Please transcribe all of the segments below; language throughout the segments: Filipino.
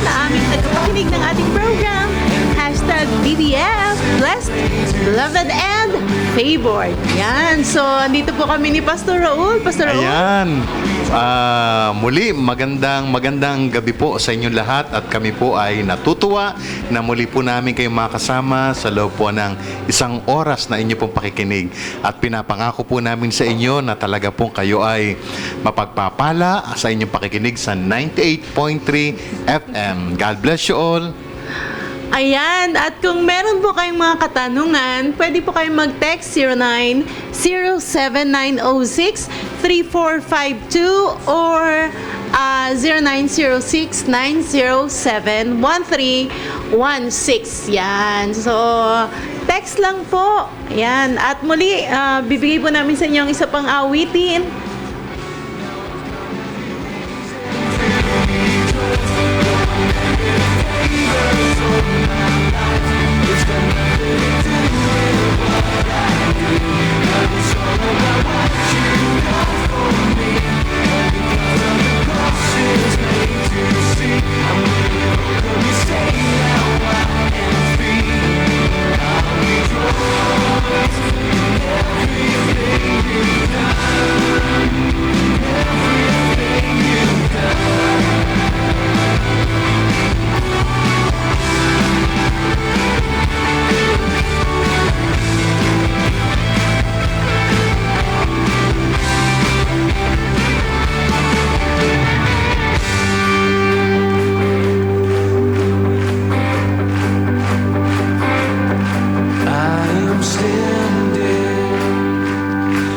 na aming tagapakinig ng ating program. Hashtag BBF, Blessed, Beloved, and Favored. Yan. So, andito po kami ni Pastor Raul. Pastor Raul. Ayan. Muli, magandang gabi po sa inyong lahat at kami po ay natutuwa na muli po namin kayong makasama sa loob po ng isang oras na inyo pong pakikinig. At pinapangako po namin sa inyo na talaga pong kayo ay mapagpapala sa inyong pakikinig sa 98.3 FM. God bless you all. Ayan, at kung meron po kayong mga katanungan, pwede po kayong mag-text 0907-906-3452 or 0906-907-1316. Yan. So, text lang po. Ayan. At muli, bibigay po namin sa inyo ang isa pang awitin.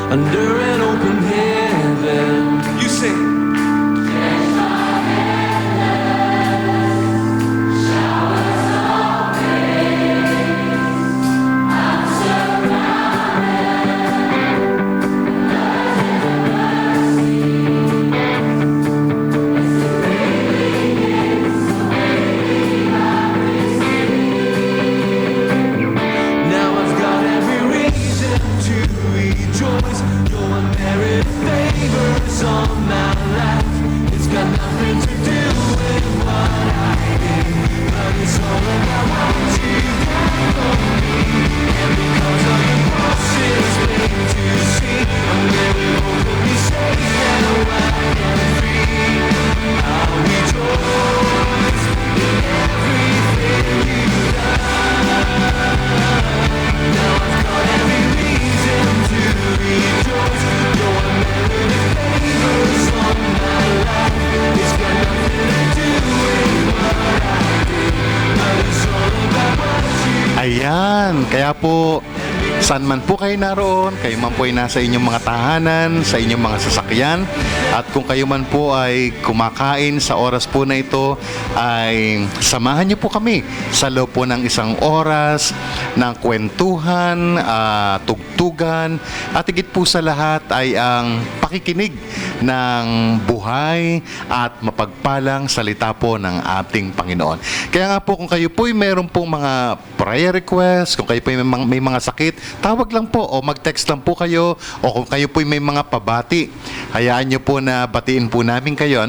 Under an open heaven, you sing. Ayan, kaya po saan man po kayo naroon, kayo man po ay nasa inyong mga tahanan, sa inyong mga sasakyan, at kung kayo man po ay kumakain sa oras po na ito, ay samahan niyo po kami sa loob po ng isang oras ng kwentuhan, tugtugan, at higit po sa lahat ay ang pakikinig ng buhay at mapagpalang salita po ng ating Panginoon. Kaya nga po kung kayo po ay meron pong mga prayer request, kung kayo po ay may mga sakit, tawag lang po o mag-text lang po kayo, o kung kayo po ay may mga pabati, hayaan nyo po na batiin po namin kayo.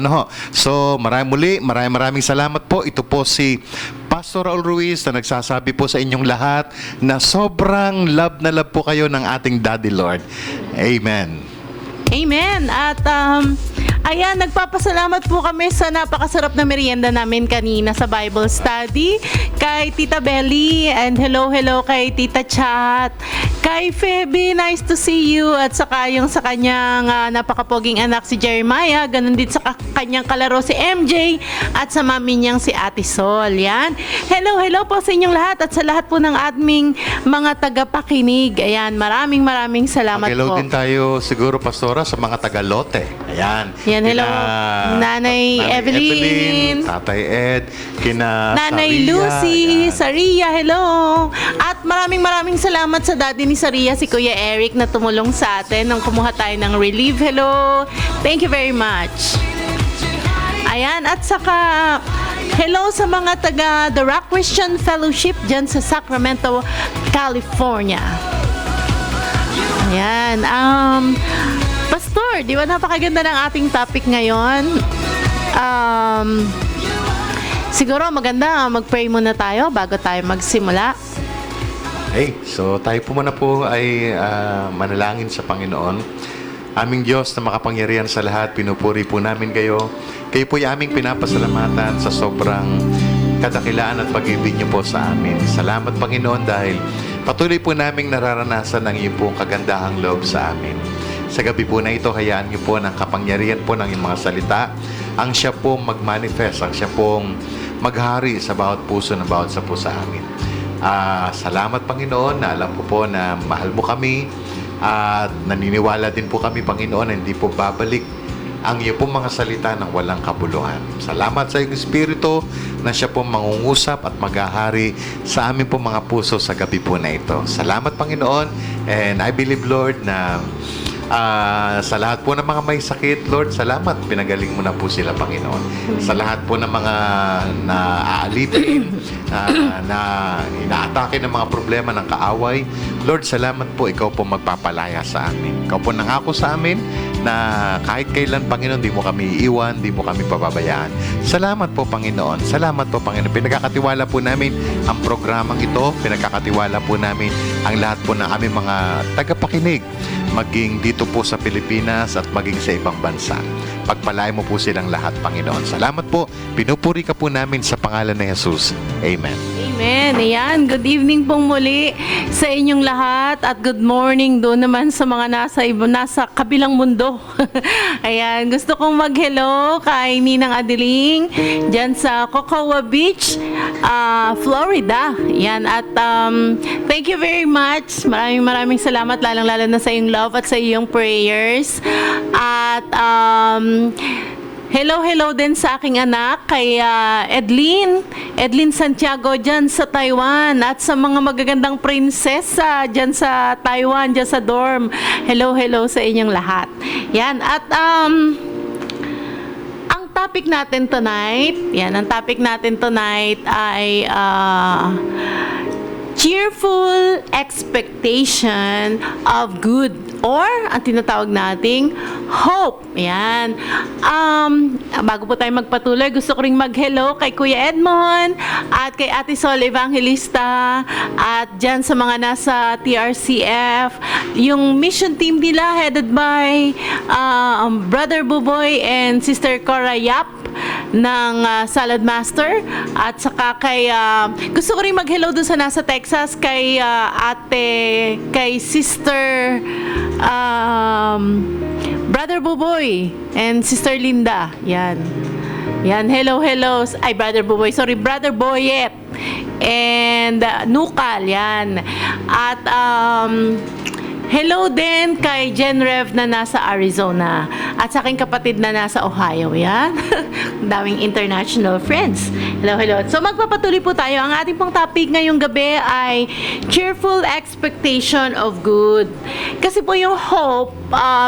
So maraming salamat po. Ito po si Pastor Raul Ruiz na nagsasabi po sa inyong lahat na sobrang love na love po kayo ng ating Daddy Lord. Amen. Amen. At ayan, nagpapasalamat po kami sa napakasarap na merienda namin kanina sa Bible study. Kay Tita Belly, and hello kay Tita Chat. Kay Feby, nice to see you. At saka yung sa kanyang napakapoging anak si Jeremiah. Ganun din sa kanyang kalaro si MJ. At sa mami niyang si Ate Sol. Yan. Hello po sa inyong lahat. At sa lahat po ng aming mga tagapakinig. Ayan, maraming salamat Hello po. din tayo siguro, Pastora, sa mga taga-Lote. Ayan. Yan, hello. Nanay Evelyn. Tatay Ed, kina Nanay Saria. Lucy, Ayan. Saria, hello. At maraming salamat sa daddy ni Saria, si Kuya Eric, na tumulong sa atin nung kumuha tayo ng relief. Hello. Thank you very much. Ayan, at saka hello sa mga taga The Rock Christian Fellowship dyan sa Sacramento, California. Ayan. Pastor, di ba napakaganda ng ating topic ngayon? siguro maganda mag-pray muna tayo bago tayo magsimula. Okay, so tayo po muna po ay manalangin sa Panginoon. Aming Diyos na makapangyarihan sa lahat, pinupuri po namin kayo. Kayo po ay aming pinapasalamatan sa sobrang kadakilaan at pag-ibig niyo po sa amin. Salamat Panginoon dahil patuloy po naming nararanasan ang iyong pong kagandahang loob sa amin. Sa gabi po na ito, hayaan niyo po ng kapangyarihan po ng iyong mga salita. Ang siya pong mag-manifest, ang siya pong maghari sa bawat puso ng bawat sa puso sa amin. Salamat Panginoon na alam ko po na mahal mo kami at naniniwala din po kami Panginoon na hindi po babalik ang iyo pong mga salita ng walang kabuluhan. Salamat sa iyong Espiritu na siya pong mangungusap at maghahari sa amin pong mga puso sa gabi po na ito. Salamat Panginoon, and I believe Lord na sa lahat po ng mga may sakit, Lord, salamat. Pinagaling mo na po sila, Panginoon. Sa lahat po ng mga naaalipin, na inaatake ng mga problema ng kaaway, Lord, salamat po. Ikaw po magpapalaya sa amin. Ikaw po nangako sa amin na kahit kailan, Panginoon, di mo kami iiwan, di mo kami pababayaan. Salamat po, Panginoon. Salamat po, Panginoon. Pinagkakatiwala po namin ang programang ito. Pinagkakatiwala po namin ang lahat po ng aming mga tagapakinig, maging dito po sa Pilipinas at maging sa ibang bansa. Pagpalain mo po silang lahat, Panginoon. Salamat po. Pinupuri ka po namin sa pangalan ni Jesus. Amen. Amen. Ayan, good evening pong muli sa inyong lahat at good morning doon naman sa mga nasa kabilang mundo. Ayan, gusto kong mag-hello kay Ninang Adeling dyan sa Cocoa Beach, Florida. Ayan, at thank you very much. Maraming salamat lalong-lalo na sa iyong love at sa iyong prayers. At hello din sa aking anak, kay Edlin Santiago dyan sa Taiwan, at sa mga magagandang prinsesa dyan sa Taiwan, dyan sa dorm. Hello sa inyong lahat. Yan, at ang topic natin tonight ay cheerful expectation of good, or ang tinatawag nating hope. Yan. Bago po tayo magpatuloy, gusto ko ring mag-hello kay Kuya Edmond at kay Ate Sol Evangelista at dyan sa mga nasa TRCF, yung mission team nila headed by Brother Buboy and Sister Cora Yap ng Salad Master, at saka kay gusto ko rin mag-hello dun sa nasa Texas kay kay Sister Brother Buboy and Sister Linda. Yan, hello. Ay, Brother Buboy, sorry, Brother Boyet and Nukal. Yan. At hello din kay Jen Rev na nasa Arizona at sa aking kapatid na nasa Ohio. Yan. Daming international friends. Hello. So magpapatuloy po tayo. Ang ating pong topic ngayong gabi ay cheerful expectation of good. Kasi po yung hope,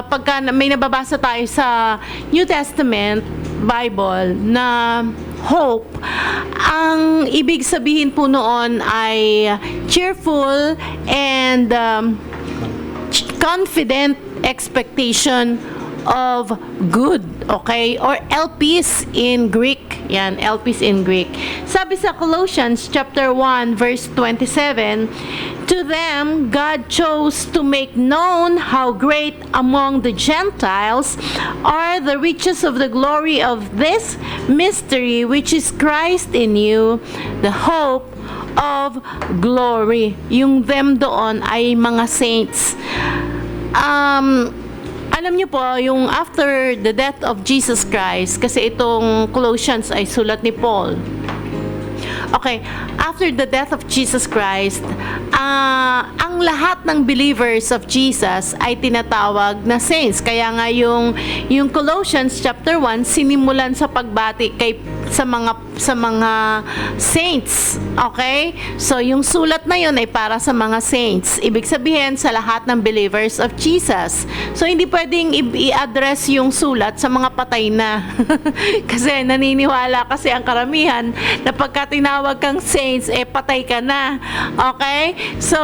pagka may nababasa tayo sa New Testament Bible na hope, ang ibig sabihin po noon ay cheerful and confident expectation of good, okay? Or elpis in Greek. Yan, elpis in Greek. Sabi sa Colossians chapter 1 verse 27, to them God chose to make known how great among the Gentiles are the riches of the glory of this mystery, which is Christ in you, the hope of glory. Yung them doon ay mga saints. Alam niyo po, yung after the death of Jesus Christ, kasi itong Colossians ay sulat ni Paul. Okay, after the death of Jesus Christ, ang lahat ng believers of Jesus ay tinatawag na saints. Kaya nga yung Colossians chapter 1 sinimulan sa pagbati sa mga saints. Okay? So yung sulat na yun ay para sa mga saints. Ibig sabihin sa lahat ng believers of Jesus. So hindi pwedeng i-address yung sulat sa mga patay na. Kasi naniniwala kasi ang karamihan na pagka tinawag kang saints, patay ka na. Okay? So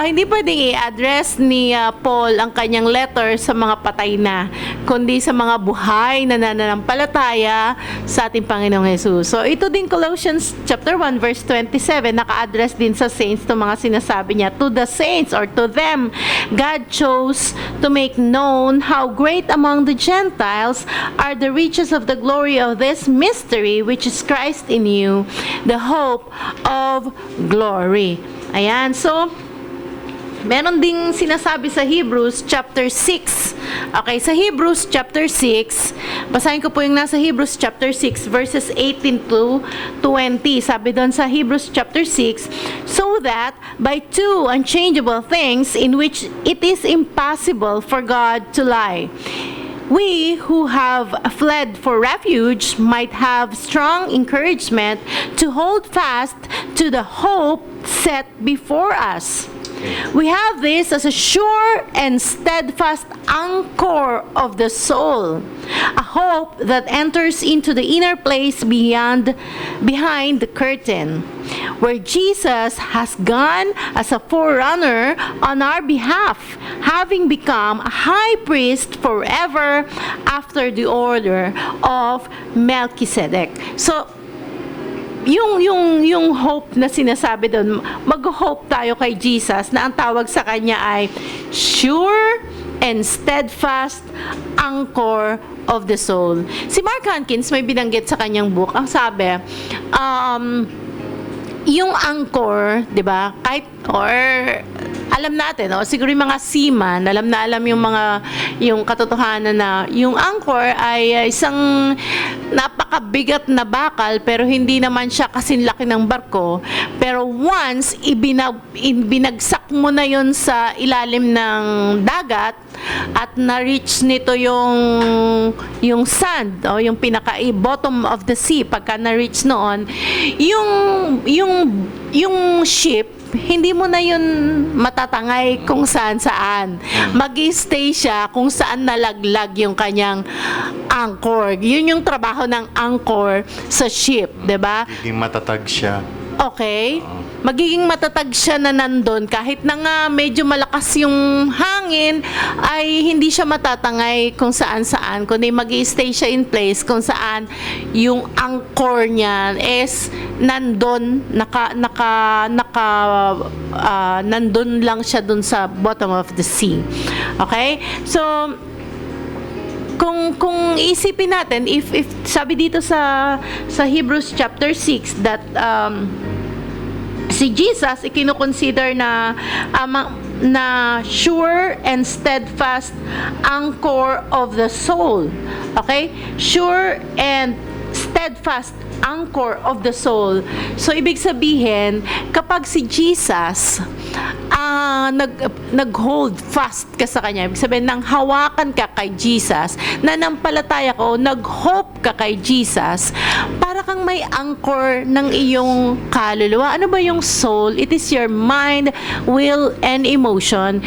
hindi pwedeng i-address ni Paul ang kanyang letter sa mga patay na, kundi sa mga buhay na nananampalataya sa ating Panginoong Jesus. you. So ito din Colossians chapter 1 verse 27, naka-address din sa saints to mga sinasabi niya. To the saints or to them, God chose to make known how great among the Gentiles are the riches of the glory of this mystery which is Christ in you, the hope of glory. Ayan, so meron ding sinasabi sa Hebrews chapter 6. Okay, sa Hebrews chapter 6, basahin ko po yung nasa Hebrews chapter 6 verses 18 to 20. Sabi doon sa Hebrews chapter 6, so that by two unchangeable things in which it is impossible for God to lie, we who have fled for refuge might have strong encouragement to hold fast to the hope set before us. We have this as a sure and steadfast anchor of the soul, a hope that enters into the inner place behind the curtain, where Jesus has gone as a forerunner on our behalf, having become a high priest forever after the order of Melchizedek. So, yung hope na sinasabi doon, mag-hope tayo kay Jesus na ang tawag sa kanya ay sure and steadfast anchor of the soul. Si Mark Hankins may binanggit sa kanyang book, ang sabi, yung anchor, 'di ba? Kahit or alam natin, siguro yung mga seaman, alam yung katotohanan na yung anchor ay isang napakabigat na bakal pero hindi naman siya kasing laki ng barko. Pero once ibinagsak mo na yon sa ilalim ng dagat at na-reach nito yung sand o yung bottom of the sea, pagka na-reach noon, yung ship, hindi mo na yun matatangay kung saan. Mag-stay siya kung saan nalaglag yung kanyang anchor. Yun yung trabaho ng anchor sa ship, 'di ba? Magiging matatag siya. Okay? Magiging matatag siya na nandun. Kahit na nga medyo malakas yung hangin, ay hindi siya matatangay kung saan-saan. Kundi mag-i-stay siya in place kung saan yung anchor niya is nandun, nandun lang siya dun sa bottom of the sea. Okay? So, kung isipin natin, if sabi dito sa Hebrews chapter 6 that si Jesus ikinukonsider na sure and steadfast anchor of the soul. Okay? Sure and steadfast anchor of the soul. So, ibig sabihin, kapag si Jesus nag-hold fast ka sa kanya, ibig sabihin, nang hawakan ka kay Jesus, nanampalataya ko, nag-hope ka kay Jesus, para kang may anchor ng iyong kaluluwa. Ano ba yung soul? It is your mind, will, and emotion,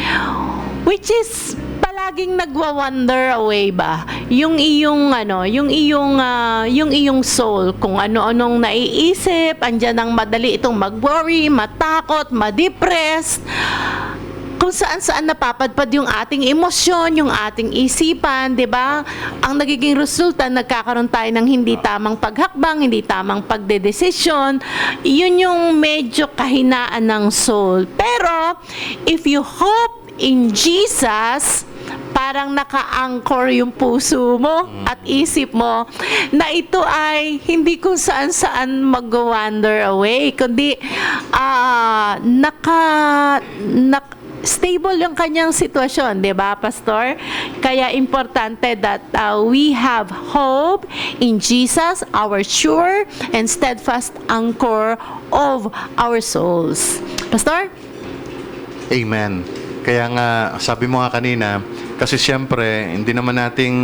which is palaging nagwa-wander away ba? Yung iyong soul, kung ano-anong naiisip, andyan ang madali itong mag-worry, matakot, ma-depressed, kung saan-saan napapadpad yung ating emosyon, yung ating isipan, 'di ba? Ang nagiging resulta, nagkakaroon tayo ng hindi tamang paghakbang, hindi tamang pagdedesisyon. Yun yung medyo kahinaan ng soul. Pero if you hope in Jesus, parang naka-anchor yung puso mo at isip mo na ito ay hindi kung saan-saan mag-wander away, kundi stable yung kanyang sitwasyon, di ba, Pastor? Kaya importante that we have hope in Jesus, our sure and steadfast anchor of our souls. Pastor? Amen. Kaya nga, sabi mo nga kanina, kasi siyempre, hindi naman nating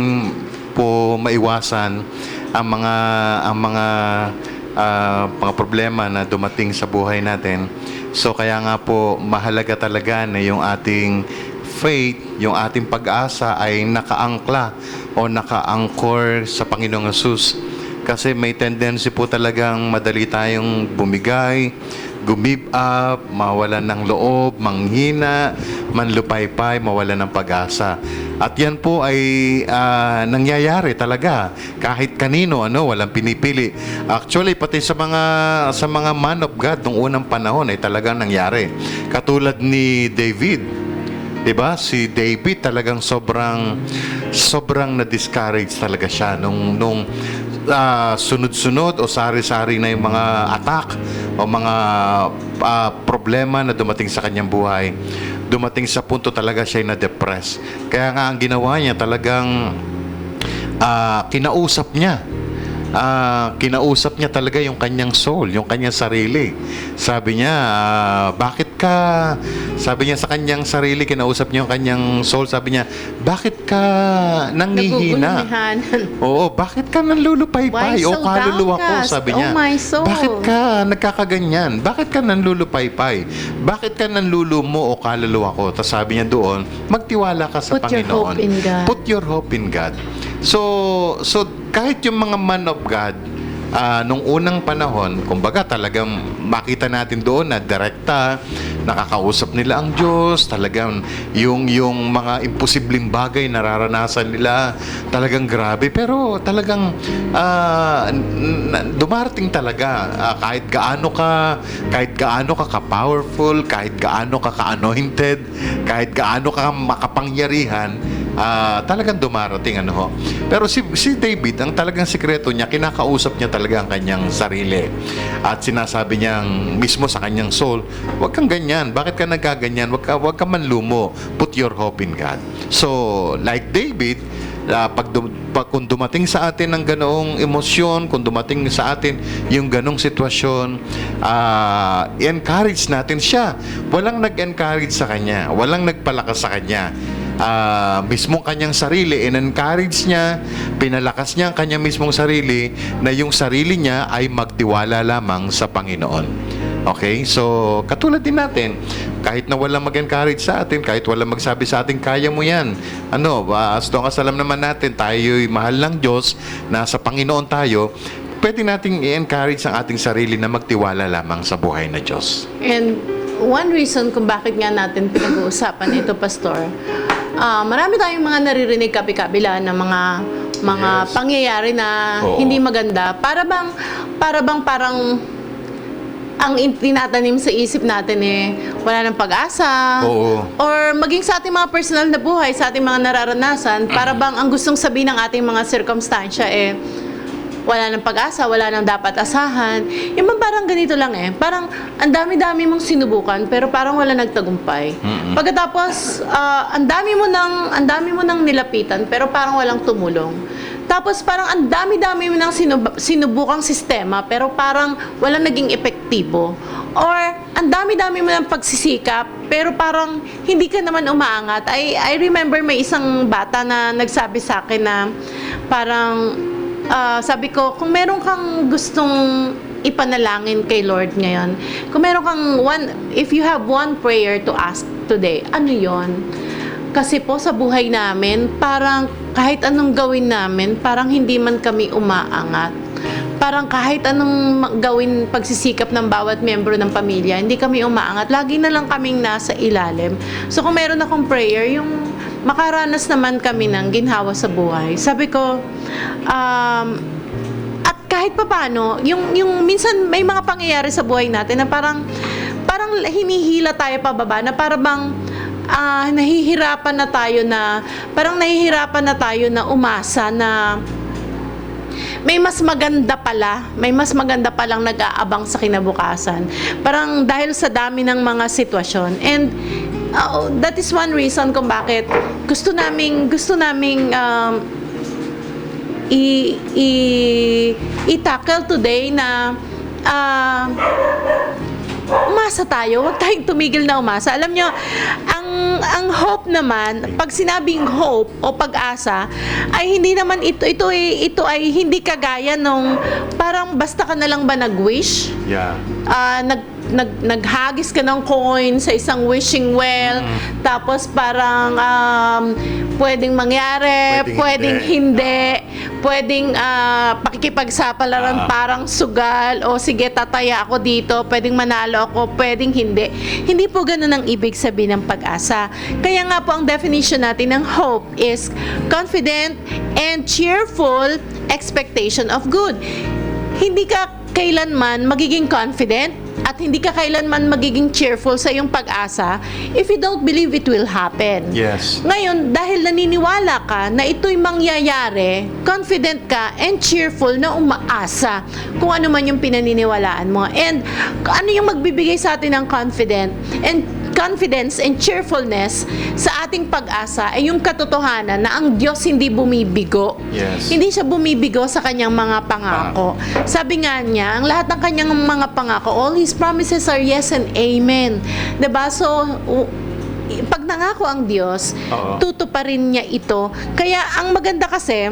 po maiwasan ang mga problema na dumating sa buhay natin. So, kaya nga po, mahalaga talaga na yung ating faith, yung ating pag-asa ay nakaangkla o naka-anchor sa Panginoong Hesus. Kasi may tendency po talagang madali tayong bumigay, gumib up, mawalan ng loob, manghina, manlupaypay, mawalan ng pag-asa. At yan po ay nangyayari talaga kahit kanino, walang pinipili. Actually, pati sa mga man of God nung unang panahon ay talagang nangyari. Katulad ni David. 'Di ba? Si David talagang sobrang na-discourage talaga siya nung sunod-sunod o sari-sari na yung mga attack o mga problema na dumating sa kanyang buhay. Dumating sa punto talaga siya na-depress. Kaya nga ang ginawa niya talagang kinausap niya talaga yung kanyang soul, yung kanyang sarili. Sabi niya, sabi niya sa kanyang sarili, kinausap niya yung kanyang soul, sabi niya, bakit ka nanghihina? Oo, bakit ka nanlulupaypay? Why so O kaluluwa ko, downcast? sabi niya. Oh my soul. Bakit ka nagkakaganyan? Bakit ka nanlulupaypay? Bakit ka nanlulumo o kaluluwa ko? Tapos sabi niya doon, magtiwala ka sa Put your Panginoon. hope in God. Put your hope in God. So kahit yung mga man of God, nung unang panahon, kumbaga talagang makita natin doon na direkta, nakakausap nila ang Diyos, talagang yung mga imposibleng bagay nararanasan nila, talagang grabe. Pero talagang dumarating talaga, kahit gaano ka ka-powerful, kahit gaano ka ka-anointed, kahit gaano ka makapangyarihan, talagang dumarating Pero si David, ang talagang sikreto niya, kinakausap niya talaga ang kanyang sarili. At sinasabi niyang mismo sa kanyang soul, huwag kang ganyan. Bakit ka nagkaganyan? Huwag ka manlumo. Put your hope in God. So, like David, kung dumating sa atin ng ganoong emosyon, kung dumating sa atin yung ganong sitwasyon, i-encourage natin siya. Walang nag-encourage sa kanya. Walang nagpalakas sa kanya. Mismong kanyang sarili, in-encourage niya, pinalakas niya ang kanyang mismong sarili, na yung sarili niya ay magtiwala lamang sa Panginoon. Okay? So, katulad din natin, kahit na walang mag-encourage sa atin, kahit walang magsabi sa atin, kaya mo yan. As long as alam naman natin, tayo'y mahal ng Diyos, nasa Panginoon tayo, pwede nating i-encourage ang ating sarili na magtiwala lamang sa buhay na Diyos. And one reason kung bakit nga natin pinag-uusapan ito, Pastor, marami tayong mga naririnig kabi-kabila ng mga Yes. pangyayari na Oo. hindi maganda. Parang ang tinatanim sa isip natin wala ng pag-asa. Oo. Or maging sa ating mga personal na buhay, sa ating mga nararanasan, para bang ang gustong sabihin ng ating mga sirkumstansya wala ng pag-asa, wala nang dapat asahan. Yung parang ganito lang Parang ang dami-dami mong sinubukan pero parang wala nagtagumpay. Pagkatapos ang dami mo nang nilapitan pero parang walang tumulong. Tapos parang ang dami-dami mo nang sinubukang sistema pero parang walang naging epektibo. Or ang dami-dami mo ng pagsisikap pero parang hindi ka naman umaangat. I remember may isang bata na nagsabi sa akin na parang sabi ko, kung meron kang gustong ipanalangin kay Lord ngayon, kung meron kang if you have one prayer to ask today, ano yon? Kasi po sa buhay namin, parang kahit anong gawin namin, parang hindi man kami umaangat. Parang kahit anong gawin pagsisikap ng bawat miyembro ng pamilya, hindi kami umaangat. Lagi na lang kaming nasa ilalim. So kung meron akong prayer, yung makaranas naman kami ng ginhawa sa buhay. Sabi ko, at kahit papaano, yung minsan may mga pangyayari sa buhay natin na parang hinihila tayo pababa, na parang nahihirapan na tayo na umasa na may mas maganda palang nag-aabang sa kinabukasan. Parang dahil sa dami ng mga sitwasyon. And that is one reason kung bakit gusto naming i-tackle today na umasa tayo. Huwag tayong tumigil na umasa. Alam nyo, ang Ang hope naman, pag sinabing hope o pag-asa, ay hindi naman ito ay hindi kagaya nung parang basta ka na lang ba nag-wish? Yeah. Naghagis ka ng coin sa isang wishing well, tapos parang pwedeng mangyari, pwedeng hindi, pwedeng pakikipagsapalaran parang sugal, o sige tataya ako dito, pwedeng manalo ako, pwedeng hindi. Hindi po ganun ang ibig sabihin ng pag-asa. Kaya nga po ang definition natin ng hope is confident and cheerful expectation of good. Hindi ka kailanman magiging confident at hindi ka kailanman magiging cheerful sa iyong pag-asa if you don't believe it will happen. Yes. Ngayon, dahil naniniwala ka na ito'y mangyayari, confident ka and cheerful na umaasa kung ano man yung pinaniniwalaan mo. And ano yung magbibigay sa atin ng confidence and cheerfulness sa ating pag-asa ay yung katotohanan na ang Diyos hindi bumibigo. Yes. Hindi siya bumibigo sa kanyang mga pangako. Sabi nga niya, ang lahat ng kanyang mga pangako, all His promises are yes and amen. Diba? So, pag nangako ang Diyos, tutuparin niya ito. Kaya ang maganda kasi,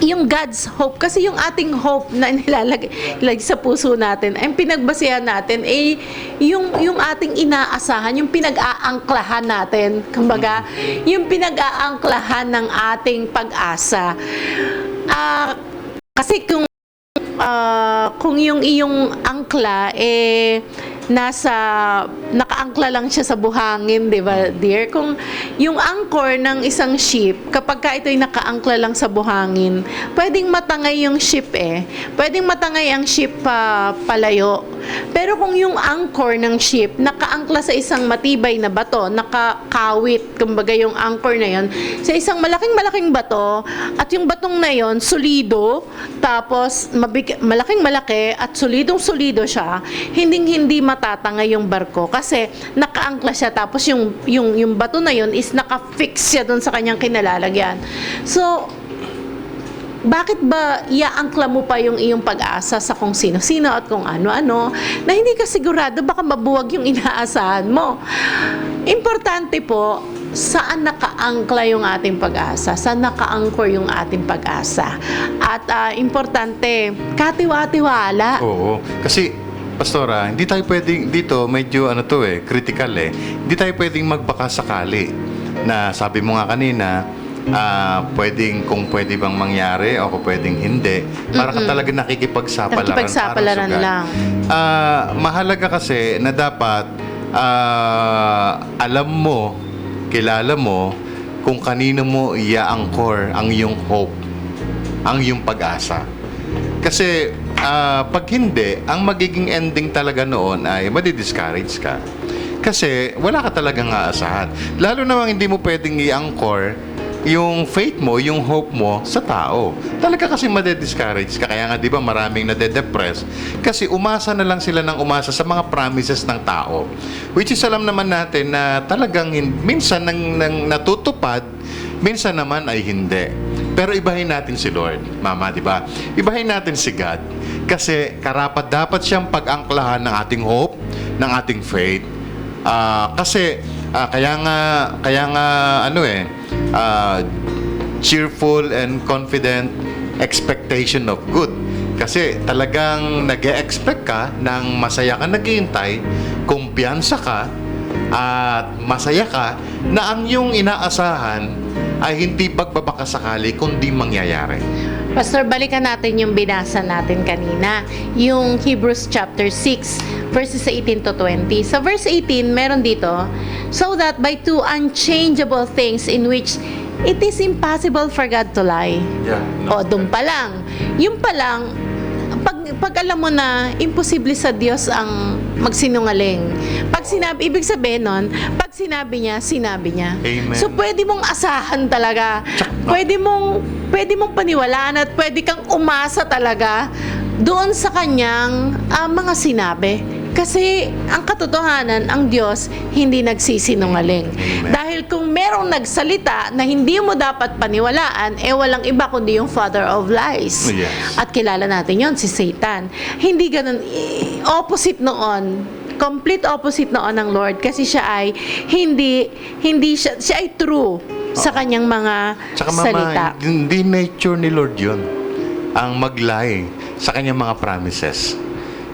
yung God's hope, kasi yung ating hope na nilalagay sa puso natin, ay pinagbasihan natin, yung ating inaasahan, yung pinag-aangklahan natin, kumbaga, yung pinag-aangklahan ng ating pag-asa. Kasi kung yung iyong angkla, nakaangkla lang siya sa buhangin, di ba, dear? Kung yung anchor ng isang ship, kapag ka ito'y nakaangkla lang sa buhangin, pwedeng matangay yung ship Pwedeng matangay ang ship palayo. Pero kung yung anchor ng ship, nakaangkla sa isang matibay na bato, nakakawit, kumbaga yung anchor na yon sa isang malaking bato, at yung batong na yon solido, tapos malaking-malaki at solidong-solido siya, hindi matatangay yung barko kasi nakaangkla siya, tapos yung bato na yon is nakafix siya doon sa kanyang kinalalagyan. So, bakit ba iaangkla mo pa yung iyong pag-asa sa kung sino-sino at kung ano-ano na hindi ka sigurado baka mabuwag yung inaasahan mo? Importante po, saan nakaangkla yung ating pag-asa? Saan naka-anchor yung ating pag-asa? At importante, katiwa-tiwala. Oo. Kasi, Pastora, hindi tayo pwedeng, dito medyo critical Hindi tayo pwedeng magbaka sakali na sabi mo nga kanina, kung pwede bang mangyari o kung pwedeng hindi. Para ka talaga Nakikipagsapalaran lang. Mahalaga kasi na dapat alam mo, kilala mo kung kanino mo i-anchor ang iyong hope, ang iyong pag-asa. Kasi pag hindi, ang magiging ending talaga noon ay madi-discourage ka. Kasi wala ka talagang aasahan. Lalo namang hindi mo pwedeng i-anchor yung faith mo, yung hope mo sa tao. Talaga kasi made-discourage ka. Kaya nga, di ba, maraming nade-depress. Kasi umasa na lang sila ng umasa sa mga promises ng tao. Which is, alam naman natin na talagang minsan nang natutupad, minsan naman ay hindi. Pero ibahin natin si Lord, Mama, di ba? Ibahin natin si God. Kasi karapat-dapat siyang pag-angklahan ng ating hope, ng ating faith. Kaya nga cheerful and confident expectation of good. Kasi talagang nag-e-expect ka ng masaya ka naghihintay, kumpiyansa ka, at masaya ka na ang iyong inaasahan ay hindi pagbabakasakali kundi mangyayari. Pastor, balikan natin yung binasa natin kanina, yung Hebrews chapter 6, verses 18 to 20. Sa verse 18, meron dito, so that by two unchangeable things in which it is impossible for God to lie. Yeah, O, doon pa lang. Yung pa lang, pag alam mo na imposible sa Diyos ang magsinungaling. Pag sinabi, ibig sabihin nun, pag sinabi niya, sinabi niya. Amen. So, pwede mong asahan talaga. Pwede mong paniwalaan at pwede kang umasa talaga doon sa kanyang mga sinabi. Kasi ang katotohanan, ang Diyos hindi nagsisinungaling. Amen. Dahil kung merong nagsalita na hindi mo dapat paniwalaan, walang iba kundi yung father of lies. Yes. At kilala natin yon, si Satan. Hindi ganun. Opposite noon, complete opposite noon ng Lord kasi siya ay hindi siya ay true sa kanyang mga Tsaka mama, salita. hindi nature ni Lord yun ang mag-lie sa kanyang mga promises.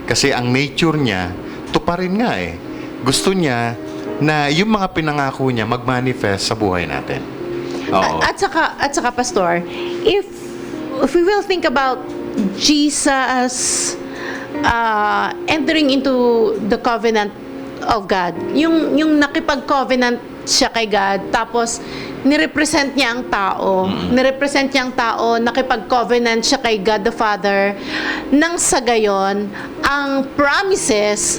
Kasi ang nature niya, tuparin nga eh. Gusto niya na yung mga pinangako niya mag-manifest sa buhay natin. Oo. At saka pastor, if we will think about Jesus entering into the covenant of God, yung nakipag-covenant siya kay God, tapos nirepresent niya ang tao. Nirepresent niya ang tao, nakipag-covenant siya kay God the Father. Nang sa gayon, ang promises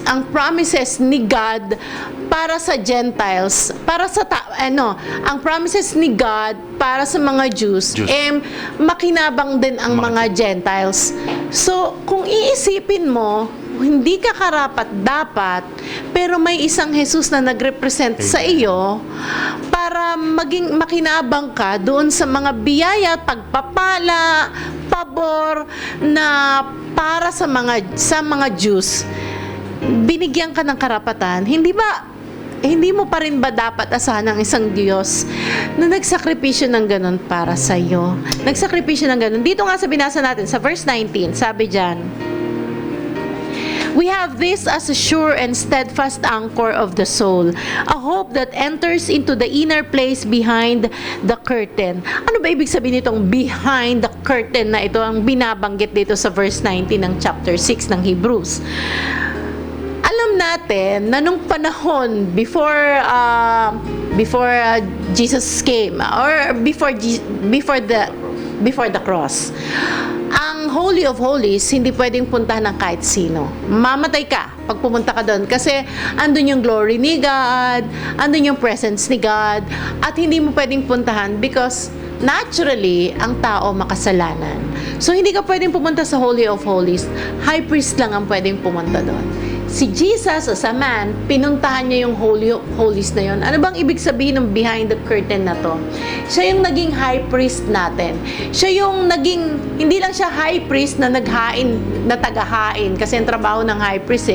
ni God para sa Gentiles, ang promises ni God para sa mga Jews, makinabang din ang mga Gentiles. So, kung iisipin mo, hindi ka karapat-dapat, pero may isang Jesus na nagrepresent sa iyo para maging makinabang ka doon sa mga biyaya, pagpapala, pabor na para sa mga Jews. Binigyan ka ng karapatan. Hindi mo pa rin ba dapat asahan ng isang Diyos na nagsakripisyo ng ganun para sa iyo? Nagsakripisyo ng ganun. Dito nga sa binasa natin, sa verse 19, sabi dyan, "We have this as a sure and steadfast anchor of the soul, a hope that enters into the inner place behind the curtain." Ano ba ibig sabihin nitong behind the curtain na ito ang binabanggit dito sa verse 19 ng chapter 6 ng Hebrews? Alam natin na nung panahon before Jesus came or before the cross, ang Holy of Holies, hindi pwedeng puntahan ng kahit sino. Mamatay ka pag pumunta ka doon kasi andun yung glory ni God, andun yung presence ni God, at hindi mo pwedeng puntahan because naturally, ang tao makasalanan. So, hindi ka pwedeng pumunta sa Holy of Holies. High priest lang ang pwedeng pumunta doon. Si Jesus as a man, pinuntahan niya yung Holy of Holies na yun. Ano bang ibig sabihin ng behind the curtain na to? Siya yung naging high priest natin. Siya yung naging, hindi lang siya high priest na naghain, na tagahain. Kasi ang trabaho ng high priest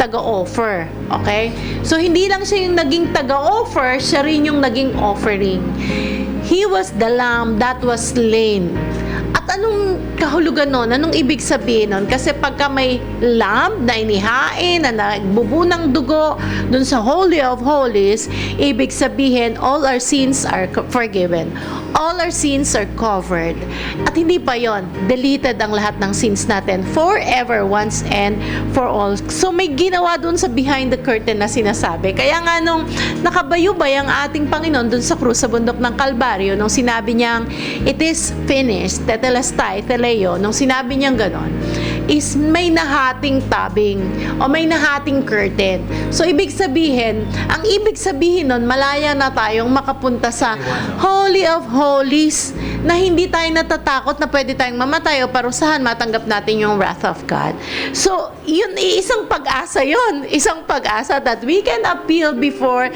taga-offer. Okay? So, hindi lang siya yung naging taga-offer, siya rin yung naging offering. He was the lamb that was slain. At anong kahulugan nun? Anong ibig sabihin nun? Kasi pagka may lamb na inihain, na nagbubunang dugo dun sa Holy of Holies, ibig sabihin, all our sins are forgiven. All our sins are covered. At hindi pa yon, deleted ang lahat ng sins natin forever, once and for all. So may ginawa dun sa behind the curtain na sinasabi. Kaya nga nung nakabayubay ang ating Panginoon dun sa krus sa bundok ng Kalbaryo, nung sinabi niyang, "It is finished," tetelestai, teleo, nung sinabi niyang ganon, is may nahating tabing o may nahating curtain. So, ibig sabihin, ang ibig sabihin nun, malaya na tayong makapunta sa Holy of Holies na hindi tayo natatakot na pwede tayong mamatay o parusahan, matanggap natin yung wrath of God. So, yun, isang pag-asa yun. Isang pag-asa that we can appeal before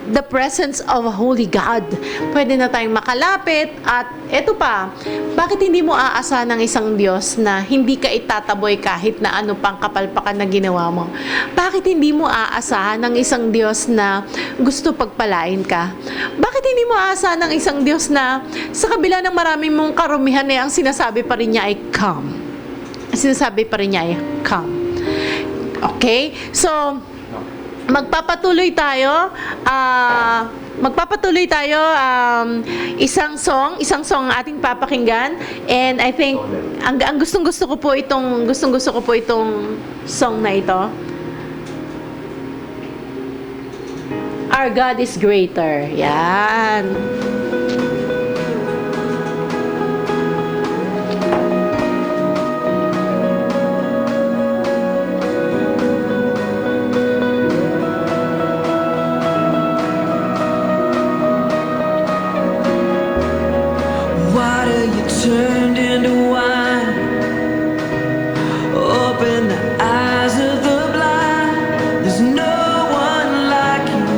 the presence of a holy God. Pwede na tayong makalapit at eto pa, bakit hindi mo aasahan ng isang Diyos na hindi ka itataboy kahit na ano pang kapalpakan na ginawa mo? Bakit hindi mo aasahan ng isang Diyos na gusto pagpalain ka? Bakit hindi mo aasahan ng isang Diyos na sa kabila ng maraming mong karumihan ang sinasabi pa rin niya ay come? Sinasabi pa rin niya ay come. Okay? So, magpapatuloy tayo isang song ang ating papakinggan, and I think ang gustong-gusto ko po itong song na ito. Our God is greater. Yan. Water you turned into wine. Open the eyes of the blind. There's no one like you.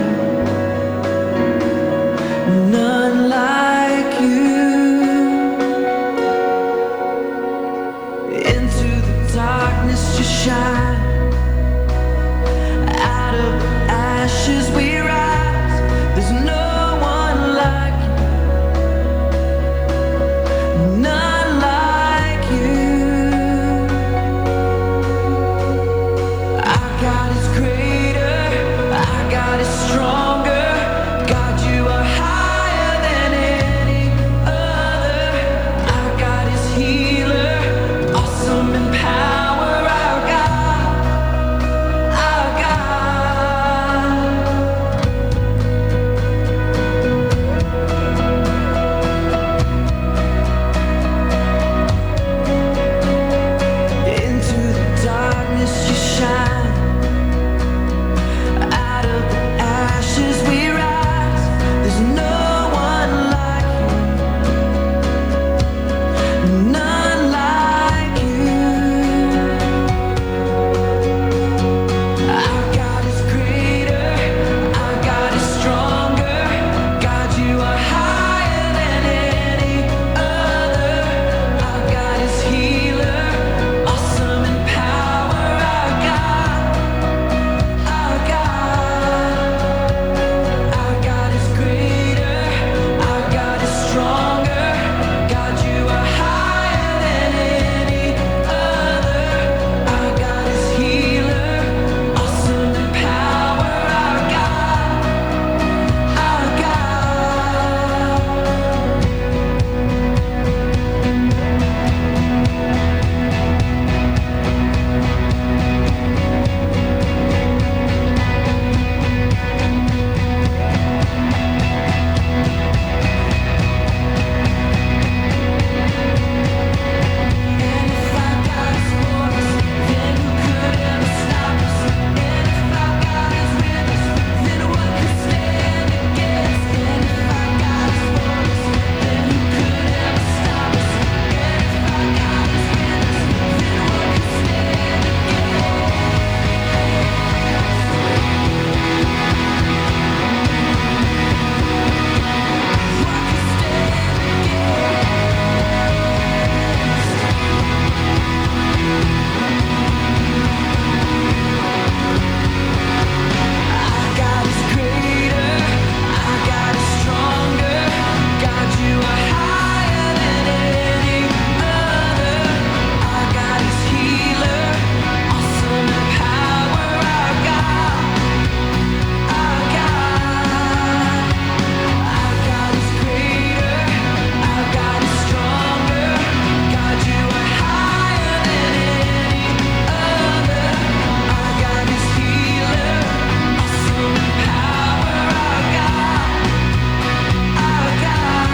None like you. Into the darkness you shine. ashes we rise. There's no one like you, none like you. Our God is greater, our God is stronger. God, you are higher than any other. Our God is healer, awesome in power. Our God, our God. Into the darkness you shine. Out of the ashes we rise. There's no one like you, none like you. Our God is greater, our God is stronger. God, you are higher than any other. Our God is healer, awesome in power. Our God, our God. Our God is greater, our God is stronger. God, you are higher than any other. Our God is healer, awesome in power. Our God, our God. And if our God is for us, then who could ever stop us? And if our God is with us, then what could stand against? And if our God is for us, then who could ever stop us? And if our God is with us, then what could stand Our God is greater, our God is stronger. God, you are higher than any other. Our God is healer, awesome in power. Our God, our God. Our God is greater, our God is stronger. God, you are higher than any other. Our God is healer, awesome in power. Our God, our God.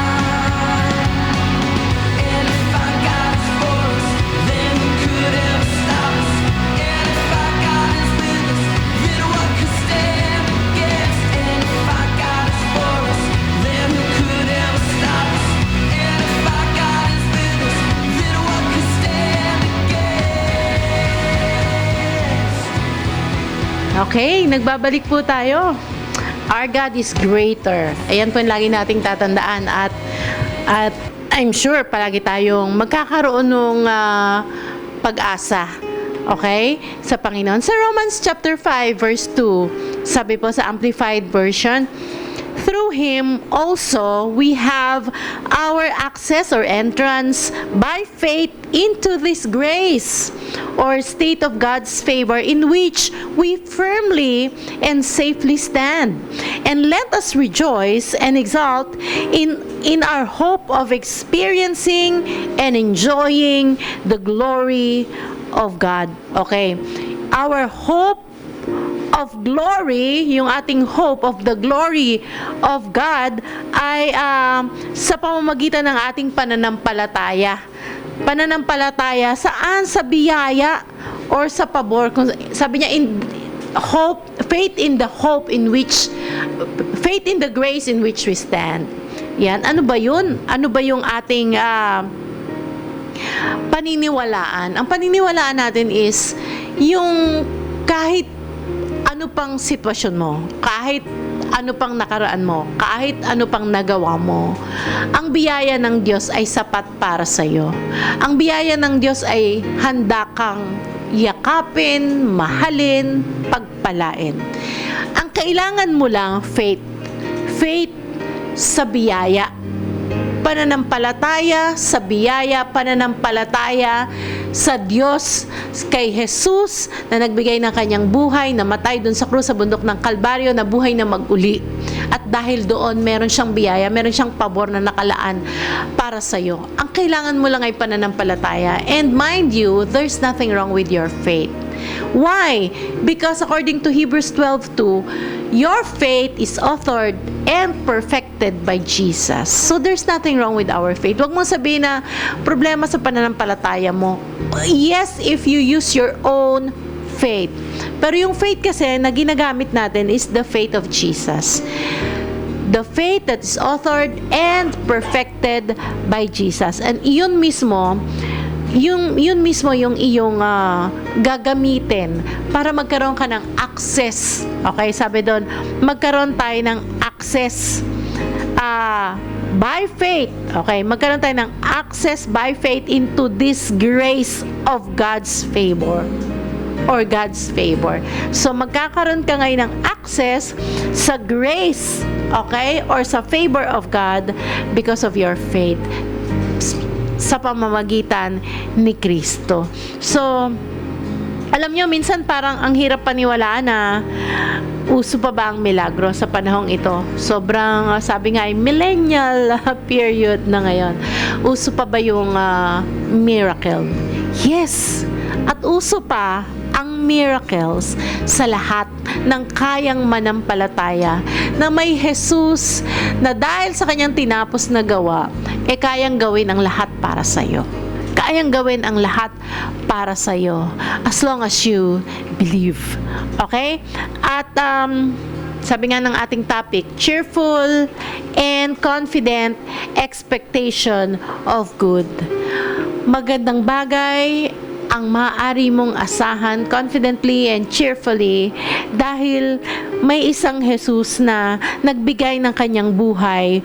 And if our God is for us, then who could ever stop us? And if our God is with us, then what could stand against? And if our God is for us, then who could ever stop us? And if our God is with us, then what could stand against? Okay, nagbabalik po tayo. Our God is greater. Ayan po yung lagi nating tatandaan at I'm sure palagi tayong magkakaroon ng pag-asa. Okay? Sa Panginoon. Sa Romans chapter 5 verse 2, sabi po sa Amplified Version, through Him also we have our access or entrance by faith into this grace or state of God's favor in which we firmly and safely stand. And let us rejoice and exult in our hope of experiencing and enjoying the glory of God. Okay. Our hope of glory, yung ating hope of the glory of God ay sa pamamagitan ng ating pananampalataya. Pananampalataya saan? Sa biyaya or sa pabor. Sabi niya, faith in the grace in which we stand. Yan. Ano ba yun? Ano ba yung ating paniniwalaan? Ang paniniwalaan natin is yung kahit ano pang sitwasyon mo, kahit ano pang nakaraan mo, kahit ano pang nagawa mo, ang biyaya ng Diyos ay sapat para sa iyo. Ang biyaya ng Diyos ay handa kang yakapin, mahalin, pagpalain. Ang kailangan mo lang faith. Faith sa biyaya. Pananampalataya sa biyaya, pananampalataya sa Diyos, kay Jesus na nagbigay ng kanyang buhay, namatay dun sa krus sa bundok ng Kalbaryo, na buhay na mag-uli. At dahil doon, meron siyang biyaya, meron siyang pabor na nakalaan para sa'yo. Ang kailangan mo lang ay pananampalataya. And mind you, there's nothing wrong with your faith. Why? Because according to Hebrews 12:2, your faith is authored and perfected by Jesus. So there's nothing wrong with our faith. Huwag mong sabihin na problema sa pananampalataya mo. Yes, if you use your own faith. Pero yung faith kasi na ginagamit natin is the faith of Jesus. The faith that is authored and perfected by Jesus. And yun mismo yung iyong gagamitin para magkaroon ka ng access. Okay, sabi doon, magkaroon tayo ng access by faith. Okay, magkaroon tayo ng access by faith into this grace of God's favor or God's favor. So magkakaroon ka ngayon ng access sa grace, okay, or sa favor of God because of your faith sa pamamagitan ni Kristo. So, alam nyo, minsan parang ang hirap paniwalaan na uso pa ba ang milagro sa panahong ito. Sobrang, sabi nga ay millennial period na ngayon. Uso pa ba yung miracle? Yes! At uso pa ang miracles sa lahat ng kayang manampalataya na may Jesus na dahil sa kanyang tinapos na gawa, kayang gawin ang lahat para sa'yo. Kayang gawin ang lahat para sa'yo as long as you believe. Okay? At sabi nga ng ating topic, cheerful and confident expectation of good. Magandang bagay ang maaari mong asahan confidently and cheerfully dahil may isang Jesus na nagbigay ng kanyang buhay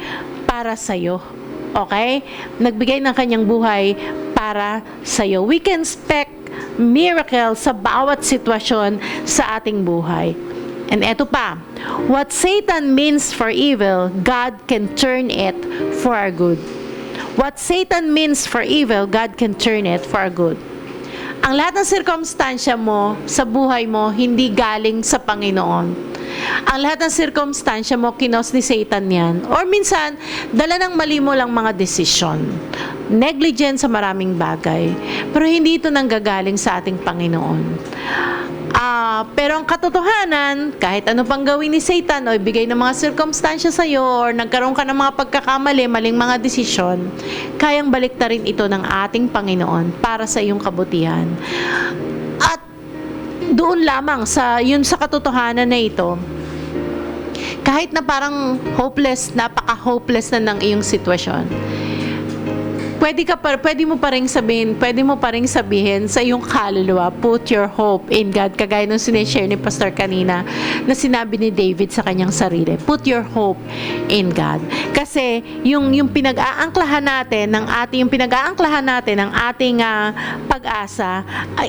para sa'yo. Okay? Nagbigay ng kanyang buhay para sa'yo. We can expect miracles sa bawat sitwasyon sa ating buhay. And eto pa, what Satan means for evil, God can turn it for our good. What Satan means for evil, God can turn it for our good. Ang lahat ng sirkumstansya mo sa buhay mo, hindi galing sa Panginoon. Ang lahat ng sirkumstansya mo, kinos ni Satan yan. Or minsan, dala ng mali mo lang mga desisyon. Negligent sa maraming bagay. Pero hindi ito nanggagaling sa ating Panginoon. Pero ang katotohanan, kahit ano pang gawin ni Satan o ibigay ng mga sirkumstansya sa iyo or nagkaroon ka ng mga pagkakamali, maling mga desisyon, kayang baliktarin ito ng ating Panginoon para sa iyong kabutihan. At doon lamang sa katotohanan na ito, kahit na parang hopeless, napaka-hopeless na ng iyong sitwasyon, pwede mo pa ring sabihin sa iyong kaluluwa, put your hope in God, kagaya nung sinishare ni Pastor kanina na sinabi ni David sa kanyang sarili, put your hope in God. Kasi yung pinag-aangklahan natin ng ating pag-asa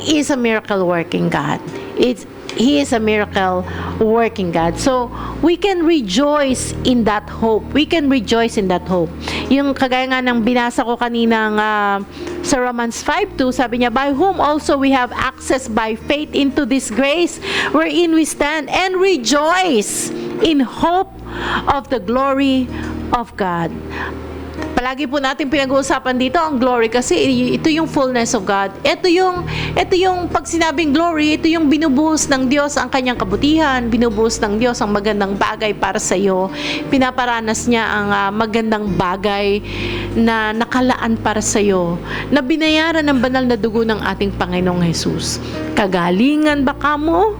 is a miracle working God. He is a miracle working God. So, we can rejoice in that hope. Yung kagaya nga ng binasa ko kaninang sa Romans 5:2, sabi niya, by whom also we have access by faith into this grace wherein we stand and rejoice in hope of the glory of God. Palagi po natin pinag-uusapan dito ang glory kasi ito yung fullness of God. Ito yung pag sinabing glory, ito yung binubuhos ng Diyos ang kanyang kabutihan, binubuhos ng Diyos ang magandang bagay para sa iyo. Pinaparanas niya ang magandang bagay na nakalaan para sa iyo, na binayaran ng banal na dugo ng ating Panginoong Jesus. Kagalingan ba kamo?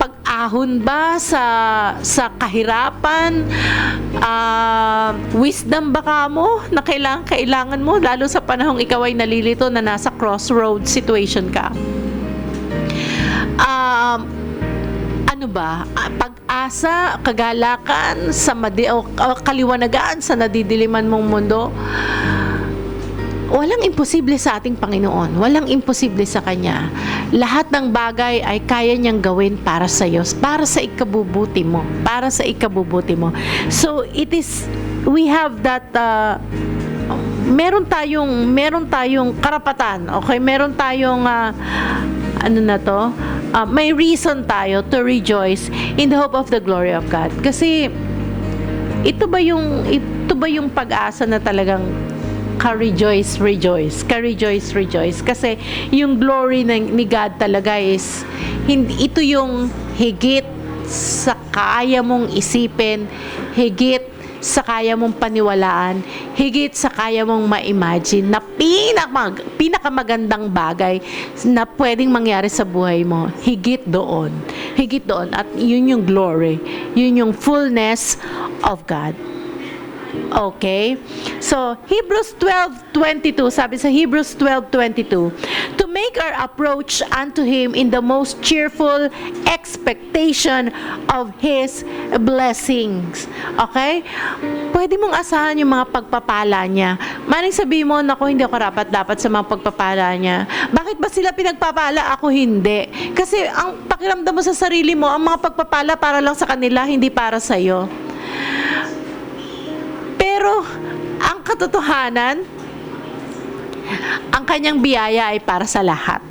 Pag-ahon ba sa kahirapan? Wisdom ba kamo na kailangan mo lalo sa panahong ikaw ay nalilito na nasa crossroad situation ka? Ano ba? Pag-asa, kagalakan sa kaliwanagan sa nadidiliman mong mundo? walang imposible sa ating Panginoon. Walang imposible sa Kanya. Lahat ng bagay ay kaya niyang gawin para sa iyo, para sa ikabubuti mo, para sa ikabubuti mo. So, we have that, meron tayong karapatan, okay? Meron tayong, may reason tayo to rejoice in the hope of the glory of God. Kasi, ito ba yung pag-asa na talagang ka-rejoice. Kasi yung glory ni God talaga is, ito yung higit sa kaya mong isipin, higit sa kaya mong paniwalaan, higit sa kaya mong ma-imagine na pinakamagandang bagay na pwedeng mangyari sa buhay mo. Higit doon. At yun yung glory. Yun yung fullness of God. Okay? So, Hebrews 12:22, sabi sa Hebrews 12:22, to make our approach unto Him in the most cheerful expectation of His blessings. Okay? Pwede mong asahan yung mga pagpapala niya. Maring sabihin mo, naku, hindi ako dapat sa mga pagpapala niya. Bakit ba sila pinagpapala? Ako hindi. Kasi ang pakiramdam mo sa sarili mo, ang mga pagpapala para lang sa kanila, hindi para sa'yo. Pero, ang katotohanan, ang kanyang biyaya ay para sa lahat.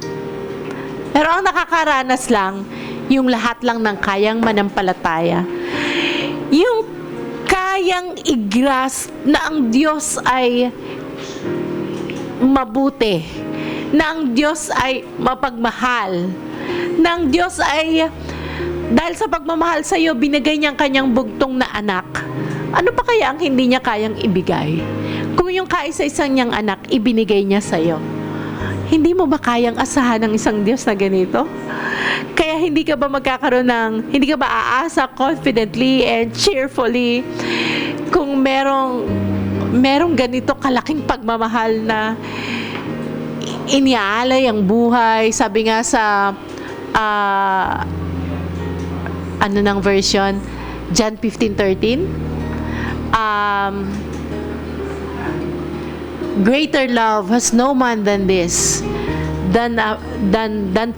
Pero ang nakakaranas lang, yung lahat lang ng kayang manampalataya. Yung kayang i-grasp na ang Diyos ay mabuti, na ang Diyos ay mapagmahal, na ang Diyos ay, dahil sa pagmamahal sa iyo, binigay niya ang kanyang bugtong na anak. Ano pa kaya ang hindi niya kayang ibigay? Kung yung kaisa-isang niyang anak, ibinigay niya sa iyo. Hindi mo ba kayang asahan ng isang Diyos na ganito? Kaya hindi ka ba hindi ka ba aasa confidently and cheerfully kung merong ganito kalaking pagmamahal na iniaalay ang buhay? Sabi nga sa version? John 15:13? Greater love has no man than this, than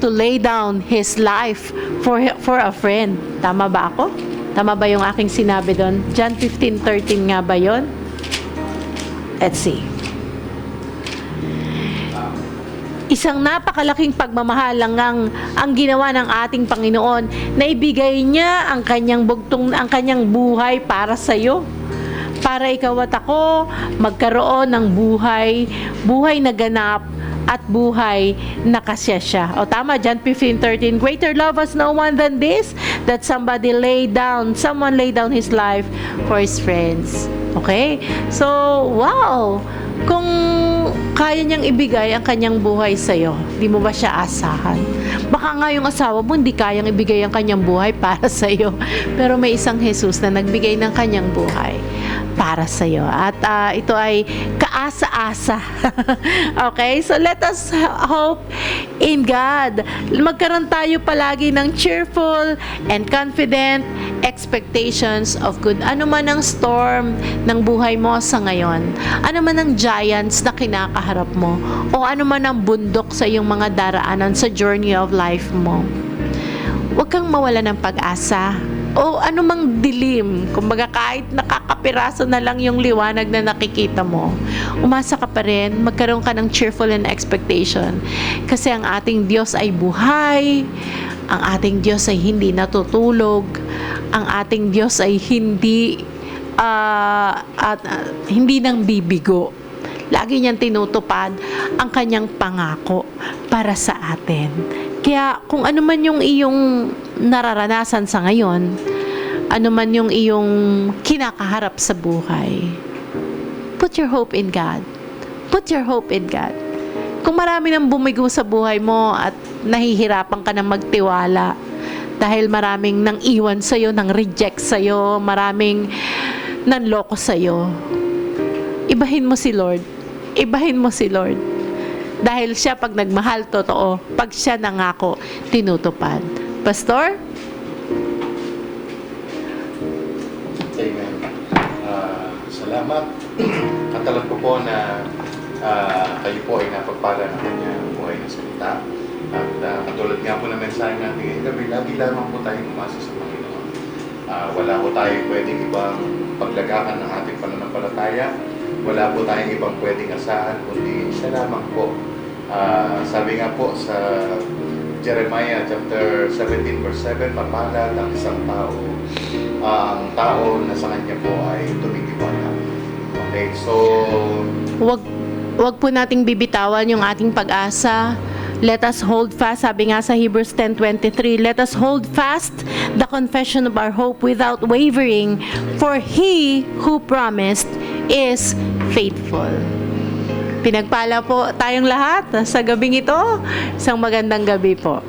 to lay down his life for a friend. Tama ba ako? Tama ba yung aking sinabi doon? John 15:13 nga ba yon? Let's see. Isang napakalaking pagmamahal lang ang ginawa ng ating Panginoon, na ibigay niya ang kanyang buhay para sa iyo. Para ikaw at ako magkaroon ng buhay na ganap at buhay na kasya siya. O tama, John 15:13, greater love has no one than this, that someone lay down his life for his friends. Okay? So, wow! Kung kaya niyang ibigay ang kanyang buhay sa'yo, di mo ba siya asahan? Baka nga yung asawa mo hindi kayang ibigay ang kanyang buhay para sa'yo. Pero may isang Jesus na nagbigay ng kanyang buhay para sa iyo. At ito ay kaasa-asa. Okay? So let us hope in God. Magkaroon tayo palagi ng cheerful and confident expectations of good. Ano man ang storm ng buhay mo sa ngayon, ano man ang giants na kinakaharap mo, o ano man ang bundok sa iyong mga daraanan sa journey of life mo, huwag kang mawala ng pag-asa. O anumang dilim, kumbaga kahit nakakapiraso na lang yung liwanag na nakikita mo, umasa ka pa rin, magkaroon ka ng cheerful and expectation. Kasi ang ating Diyos ay buhay, ang ating Diyos ay hindi natutulog, ang ating Diyos ay hindi nang bibigo. Lagi niyang tinutupad ang kanyang pangako para sa atin. Kaya kung ano man yung iyong nararanasan sa ngayon, ano man yung iyong kinakaharap sa buhay, put your hope in God. Put your hope in God. Kung marami nang bumigo sa buhay mo at nahihirapan ka na magtiwala dahil maraming nang iwan sa'yo, nang reject sa'yo, maraming nanloko sa'yo, ibahin mo si Lord. Ibahin mo si Lord. Dahil siya pag nagmahal, totoo. Pag siya nangako, tinutupad. Pastor? Amen. Salamat. Katalag ko po na kayo po ay napagpala ng kanyang buhay na salita. At katulad nga po na mensahe natin ngayong gabi, lagi lamang po tayong umasa sa Panginoon. Wala po tayong pwedeng ibang paglagakan ng ating pananampalataya. Wala po tayong ibang pwedeng asahan, kundi siya lamang po. Sabi nga po sa Jeremiah chapter 17 verse 7, mapalad ang isang tao, ang tao na sa kanya po ay tumitiwala. Okay, so Wag po nating bibitawan yung ating pag-asa. Let us hold fast, sabi nga sa Hebrews 10:23, let us hold fast the confession of our hope without wavering, for He who promised is faithful. Pinagpala po tayong lahat sa gabing ito. Isang magandang gabi po.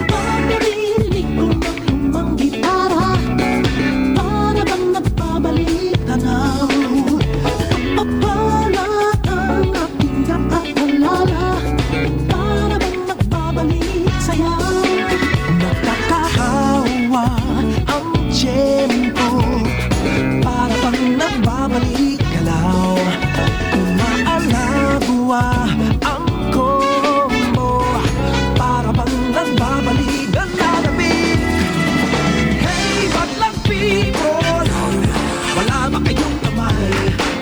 Pag-ibig ko ng lumang gitara, para bang nagbabalik tanaw. Papalat ang aking nakaalala, para bang nagbabalik sayaw. Nakakahawa ang tiyempo, para bang nagbabalik galaw. Umaalagwa ang kombo, para bang nagbabalik ang lalabing. Hey, batlang people, wala ba kayong kamay?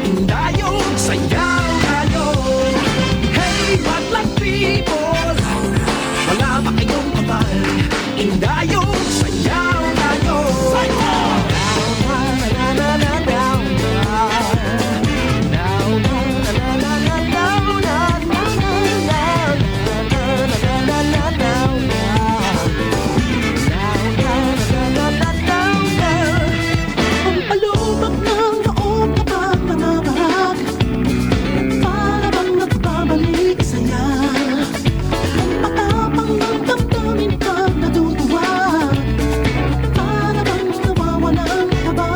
Indayong sayaw tayo. Hey, batlang people, wala ba kayong kamay? Indayong sayaw tayo. Ang palubak ng loob kapag nangabarag, para bang nagbabalik saya. Ang matapang ng damdamin pag natutuwa, para bang nawawalan kaba.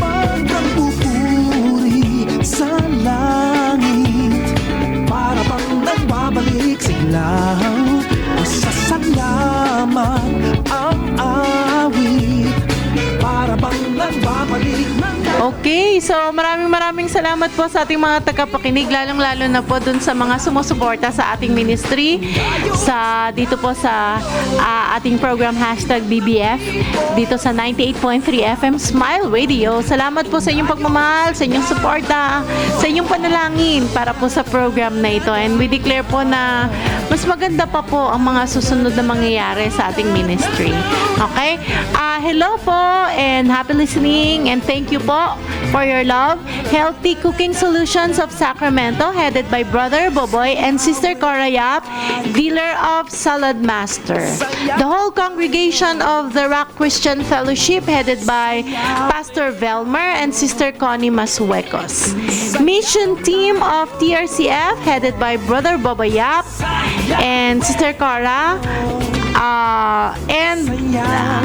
Pag nagpupuri sa langit, para bang nagbabalik sa ilaw. Masasalamat ang awit, para bang nagbabalik ng Okay, so maraming salamat po sa ating mga tagapakinig, lalong-lalo na po dun sa mga sumusuporta sa ating ministry, sa dito po sa ating program #BBF, dito sa 98.3 FM Smile Radio. Salamat po sa inyong pagmamahal, sa inyong suporta, sa inyong panalangin para po sa program na ito. And we declare po na mas maganda pa po ang mga susunod na mangyayari sa ating ministry. Okay? Hello po and happy listening and thank you po for your love. Healthy Cooking Solutions of Sacramento, headed by Brother Boboy and Sister Cora Yap, dealer of Salad Master. The whole congregation of the Rock Christian Fellowship, headed by Pastor Velmer and Sister Connie Masuecos. Mission team of TRCF, headed by Brother Boboy Yap and Sister Cora. And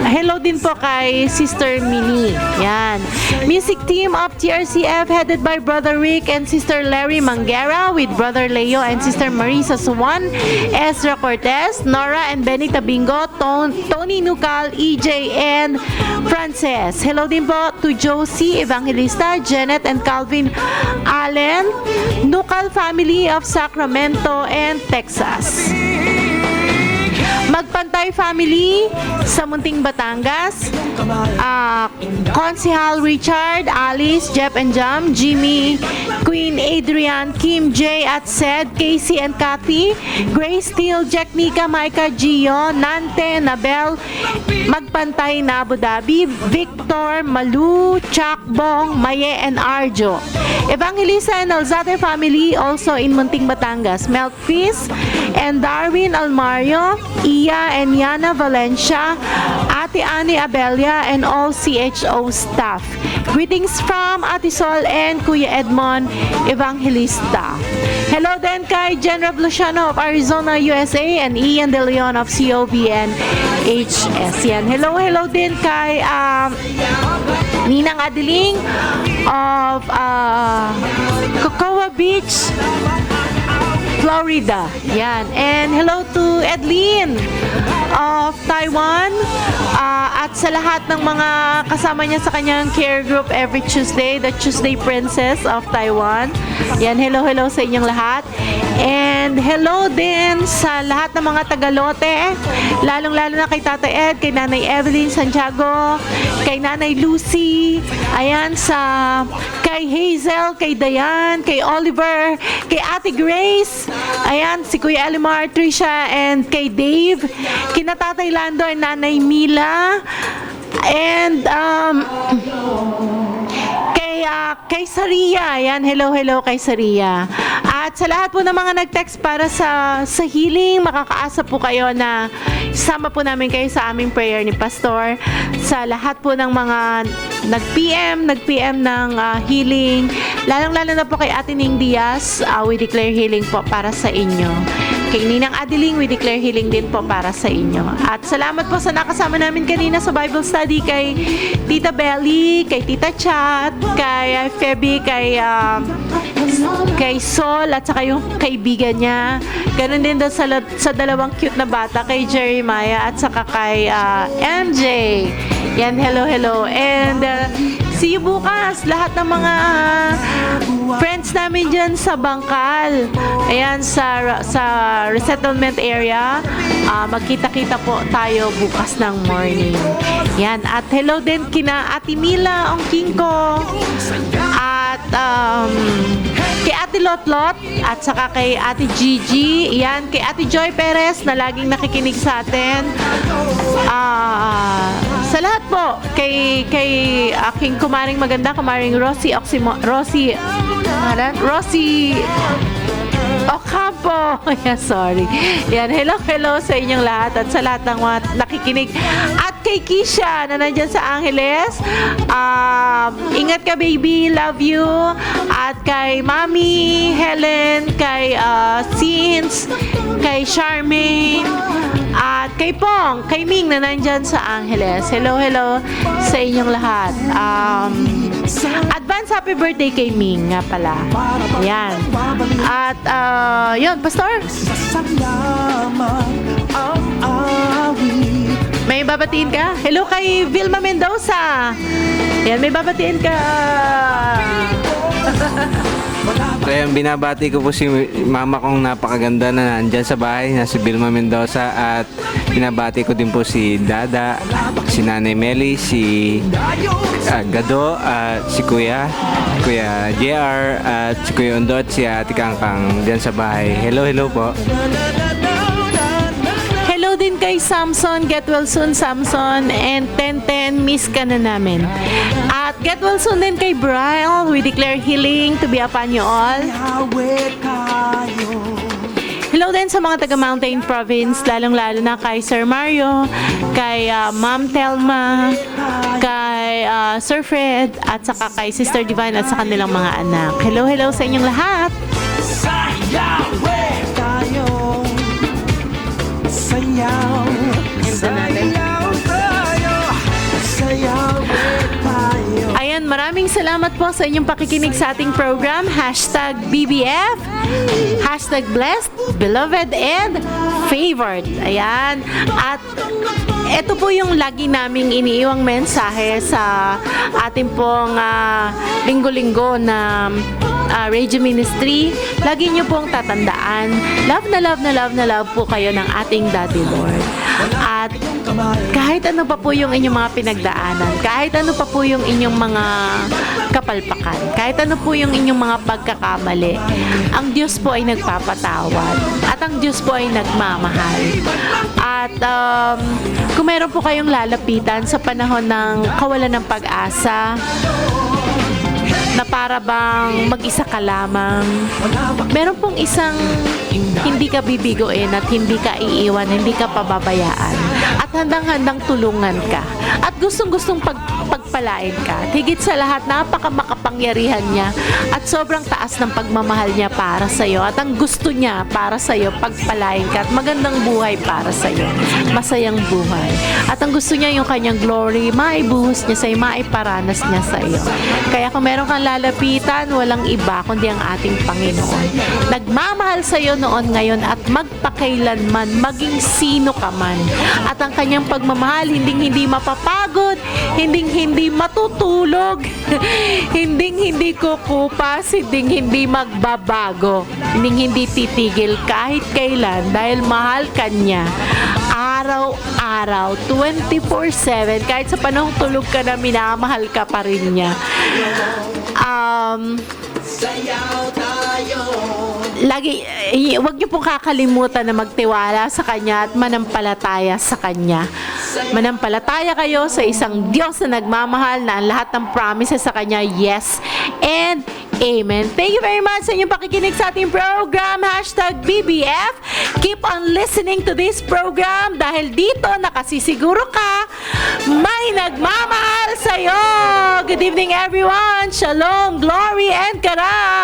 hello din po kay Sister Mini. Yan. Music team of TRCF headed by Brother Rick and Sister Larry Mangera, with Brother Leo and Sister Marisa Suwan, Ezra Cortez, Nora and Benny Tabingo, Tony Nucal, EJ and Frances. Hello din po to Josie Evangelista, Janet and Calvin Allen, Nucal family of Sacramento and Texas. Magpantay family sa Munting Batangas, Consihal Richard, Alice, Jeff and Jam, Jimmy, Queen Adrian, Kim J at Sed, Casey and Kathy, Grace Steele, Jack Nika, Micah, Gio, Nante, Nabel, Magpantay na Abu Dhabi, Victor, Malu, Chakbong, Maye and Arjo. Evangelista and Alzate family also in Munting Batangas, Melchis and Darwin Almario, Iya and Yana Valencia at Ate Annie Abelia, and all CHO staff. Greetings from Ate Sol and Kuya Edmond Evangelista. Hello din kay Jen Revoluciano of Arizona, USA, and Ian De Leon of COBN HS. Yan. Hello din kay Ninang Adeling of Cocoa Beach, Florida. Yan. And hello to Edlin of Taiwan. At sa lahat ng mga kasama niya sa kanyang care group every Tuesday, the Tuesday Princess of Taiwan. Yan, hello sa inyong lahat. And hello din sa lahat ng mga Tagalote, lalong-lalo na kay Tata Ed, kay Nanay Evelyn Santiago, kay Nanay Lucy, ayan, kay Hazel, kay Dayan, kay Oliver, kay Ate Grace, ayan, si Kuya Elimar, Trisha, and kay Dave, kina Tatay Lando and Nanay Mila, and kay Saria. Ayan, hello kay Saria. At sa lahat po ng mga nag-text para sa healing, makakaasa po kayo na isama po namin kayo sa aming prayer ni Pastor. Sa lahat po ng mga nag-PM ng healing, lalong-lalo na po kay Ate Ning Diaz, we declare healing po para sa inyo. Kay Ninang Adeling, we declare healing din po para sa inyo. At salamat po sa nakasama namin kanina sa Bible study, kay Tita Belly, kay Tita Chat, kay Feby, kay Sol, at saka yung kaibigan niya. Ganun din doon sa dalawang cute na bata, kay Jeremiah at saka kay MJ. Yan, hello. And see you bukas. Lahat ng mga friends namin dyan sa Bangkal. Ayan, sa resettlement area. Magkita-kita po tayo bukas ng morning. Yan. At hello din kina Ate Mila Ongking ko. At kay Ate Lotlot at saka kay Ate Gigi. Yan, kay Ate Joy Perez na laging nakikinig sa atin. Sa lahat po, kay aking kumaring maganda, kumaring Rosie Ocampo. Yeah, sorry. Yan, hello sa inyong lahat at sa lahat ng mga nakikinig. At kay Kisha na nandyan sa Angeles. Ingat ka, baby. Love you. At kay Mami Helen, kay Sins, kay Charmaine, at kay Pong, kay Ming na nandyan sa Angeles. Hello sa inyong lahat. Advance happy birthday kay Ming nga pala. Yan. At yun, Pastor, Salamat ang awit. may babatiin ka? Hello kay Vilma Mendoza. Yan, may babatiin ka. Kaya binabati ko po si mama kong napakaganda na nandyan sa bahay, na si Vilma Mendoza, at binabati ko din po si Dada, si Nanay Meli, si Gado, at si Kuya JR, at si Kuya Undo, at si Ate Kangkang dyan sa bahay. Hello po. Hello din kay Samson, get well soon Samson, and 1010, miss ka na namin. At get well soon din kay Brian, we declare healing to be upon you all. Yahweh kayo. Hello din sa mga taga Mountain Province, lalong-lalo na kay Sir Mario, kay Ma'am Telma, kay Sir Fred, at saka kay Sister Divine at sa kanilang mga anak. Hello sa inyong lahat. Sa Yahweh tayo. Sayaw. Sayaw tayo. Sa Yahweh tayo. Ayan, maraming salamat po sa inyong pakikinig sa ating program. #BBF, #blessed, beloved, and favored. Ayan. At ito po yung lagi naming iniiwang mensahe sa ating pong linggo-linggo na radio ministry. Lagi nyo pong tatandaan, love na love po kayo ng ating Daddy Lord. At kahit ano pa po yung inyong mga pinagdaanan, kahit ano pa po yung inyong mga kapalpakan, kahit ano po yung inyong mga pagkakamali, ang Diyos po ay nagpapatawad at ang Diyos po ay nagmamahal. At kung meron po kayong lalapitan sa panahon ng kawalan ng pag-asa, na na para bang mag-isa ka lamang. Meron pong isang hindi ka bibiguin at hindi ka iiwan, hindi ka pababayaan. At handang-handang tulungan ka. At gustong-gustong pagpalain ka. At higit sa lahat, napakamakapangyarihan niya at sobrang taas ng pagmamahal niya para sa iyo. At ang gusto niya para sa iyo, pagpalain ka at magandang buhay para sa iyo. Masayang buhay. At ang gusto niya yung kanyang glory, maibuhos niya sa iyo, maiparanas niya sa iyo. Kaya kung meron kang lalapitan, walang iba kundi ang ating Panginoon. Nagmamahal sa iyo noon, ngayon at magpakailanman, maging sino ka man. At ang kanyang pagmamahal, hindi mapapagod, hindi matutulog, hindi kukupas, hindi magbabago, hindi titigil kahit kailan dahil mahal ka niya. Araw-araw, 24/7, kahit sa panahong tulog ka na, minamahal ka pa rin niya. Lagi, wag niyo pong kakalimutan na magtiwala sa Kanya at manampalataya sa Kanya. Manampalataya kayo sa isang Diyos na nagmamahal na ang lahat ng promises sa Kanya, yes and amen. Thank you very much sa inyong pakikinig sa ating program, #BBF. Keep on listening to this program dahil dito nakasisiguro ka, may nagmamahal sa'yo. Good evening everyone. Shalom, glory, and karam.